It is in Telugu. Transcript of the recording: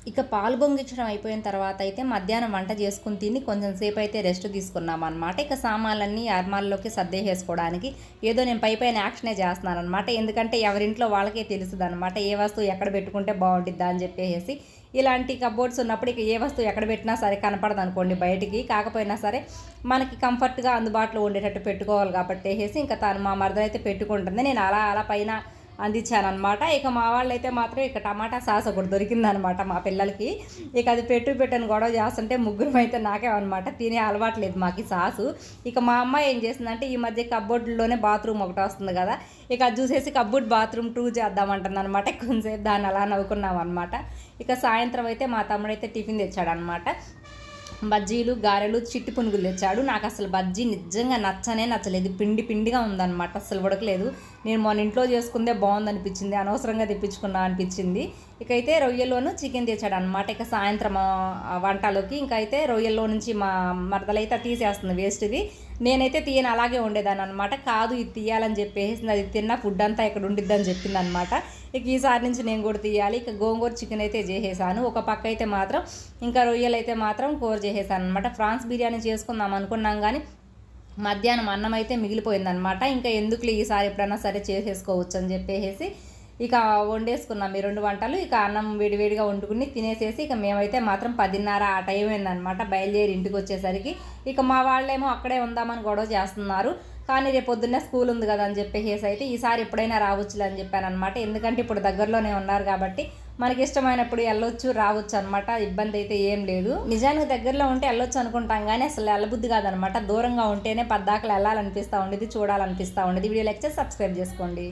ఇక పాలు పొంగించడం అయిపోయిన తర్వాత అయితే మధ్యాహ్నం వంట చేసుకుని తిని కొంచెం సేపు అయితే రెస్ట్ తీసుకున్నాం అనమాట. ఇక సామాన్లన్నీ అర్మాల్లోకి సర్దేసేసుకోవడానికి ఏదో నేను పైన యాక్షనే చేస్తున్నాను అనమాట. ఎందుకంటే ఎవరింట్లో వాళ్ళకే తెలుస్తుంది అనమాట ఏ వస్తువు ఎక్కడ పెట్టుకుంటే బాగుంటుందా అని చెప్పేసి. ఇలాంటి కబోర్డ్స్ ఉన్నప్పుడు ఇక ఏ వస్తువు ఎక్కడ పెట్టినా సరే కనపడదు అనుకోండి బయటికి. కాకపోయినా సరే మనకి కంఫర్ట్గా అందుబాటులో ఉండేటట్టు పెట్టుకోవాలి కాబట్టి ఇంకా తను మా మరదలైతే పెట్టుకుంటుంది. నేను అలా పైన అందించానమాట. ఇక మా వాళ్ళైతే మాత్రం ఇక టమాటా సాస్ ఒకటి దొరికిందనమాట మా పిల్లలకి. ఇక అది పెట్టని గొడవ చేస్తుంటే ముగ్గురం అయితే నాకేమన్నమాట తినే అలవాటు లేదు మాకు ఈ సాసు. ఇక మా అమ్మ ఏం చేసిందంటే ఈ మధ్య కబ్బోర్డ్లోనే బాత్రూమ్ ఒకటి వస్తుంది కదా, ఇక అది చూసేసి కబ్బోర్డ్ బాత్రూమ్ 2 చేద్దామంటుంది అనమాట. కొంచెంసేపు దాన్ని అలా నవ్వుకున్నాం అనమాట. ఇక సాయంత్రం అయితే మా తమ్ముడైతే టిఫిన్ తెచ్చాడనమాట. బజ్జీలు, గారెలు, చిట్టి పునుగులు తెచ్చాడు. నాకు అసలు బజ్జీ నిజంగా నచ్చలేదు. పిండిగా ఉందన్నమాట, అసలు ఉడకలేదు. నేను మొన్న ఇంట్లో చేసుకుందే బాగుందనిపించింది, అనవసరంగా తెప్పించుకున్నా అనిపించింది. ఇకైతే రొయ్యల్లోనూ చికెన్ తెచ్చాడు అనమాట. ఇక సాయంత్రం వంటలోకి ఇంకైతే రొయ్యల్లో నుంచి మా మరదలైతే తీసేస్తుంది వేస్ట్ది. నేనైతే తీయని అలాగే ఉండేదాన్ని అనమాట. కాదు ఇది తీయాలని చెప్పేసి అది తిన్న ఫుడ్ అంతా ఇక్కడ ఉండిద్దని చెప్పింది అనమాట. ఇక ఈసారి నుంచి నేను కూడా తీయాలి. ఇక గోంగూర చికెన్ అయితే చేసేసాను. ఒక పక్క అయితే మాత్రం ఇంకా రొయ్యలు అయితే మాత్రం కూర చేసేసాను అనమాట. ఫ్రాన్స్ బిర్యానీ చేసుకుందాం అనుకున్నాం కానీ మధ్యాహ్నం అన్నం అయితే మిగిలిపోయిందనమాట. ఇంకా ఎందుకులే ఈసారి ఎప్పుడైనా సరే చేసేసుకోవచ్చు అని చెప్పేసి ఇక వండేసుకున్నాం ఈ 2 వంటలు. ఇక అన్నం వేడివేడిగా వండుకుని తినేసేసి ఇక మేమైతే మాత్రం 10:30 ఆ టైం అయిందనమాట బయలుదేరి ఇంటికి వచ్చేసరికి. ఇక మా వాళ్ళేమో అక్కడే ఉందామని గొడవ చేస్తున్నారు. కానీ రేపు పొద్దున్నే స్కూల్ ఉంది కదా అని చెప్పేసి అయితే ఈసారి ఎప్పుడైనా రావచ్చులే అని చెప్పాను అనమాట. ఎందుకంటే ఇప్పుడు దగ్గరలోనే ఉన్నారు కాబట్టి మనకి ఇష్టమైనప్పుడు వెళ్ళొచ్చు రావచ్చు అనమాట. ఇబ్బంది అయితే ఏం లేదు. నిజానికి దగ్గరలో ఉంటే వెళ్ళొచ్చు అనుకుంటాం కానీ అసలు వెళ్ళబుద్ధి కాదనమాట. దూరంగా ఉంటేనే పద్దాకలు వెళ్ళాలనిపిస్తూ ఉండేది, చూడాలనిపిస్తూ ఉండేది. వీడియో లెక్చర్ సబ్స్క్రైబ్ చేసుకోండి.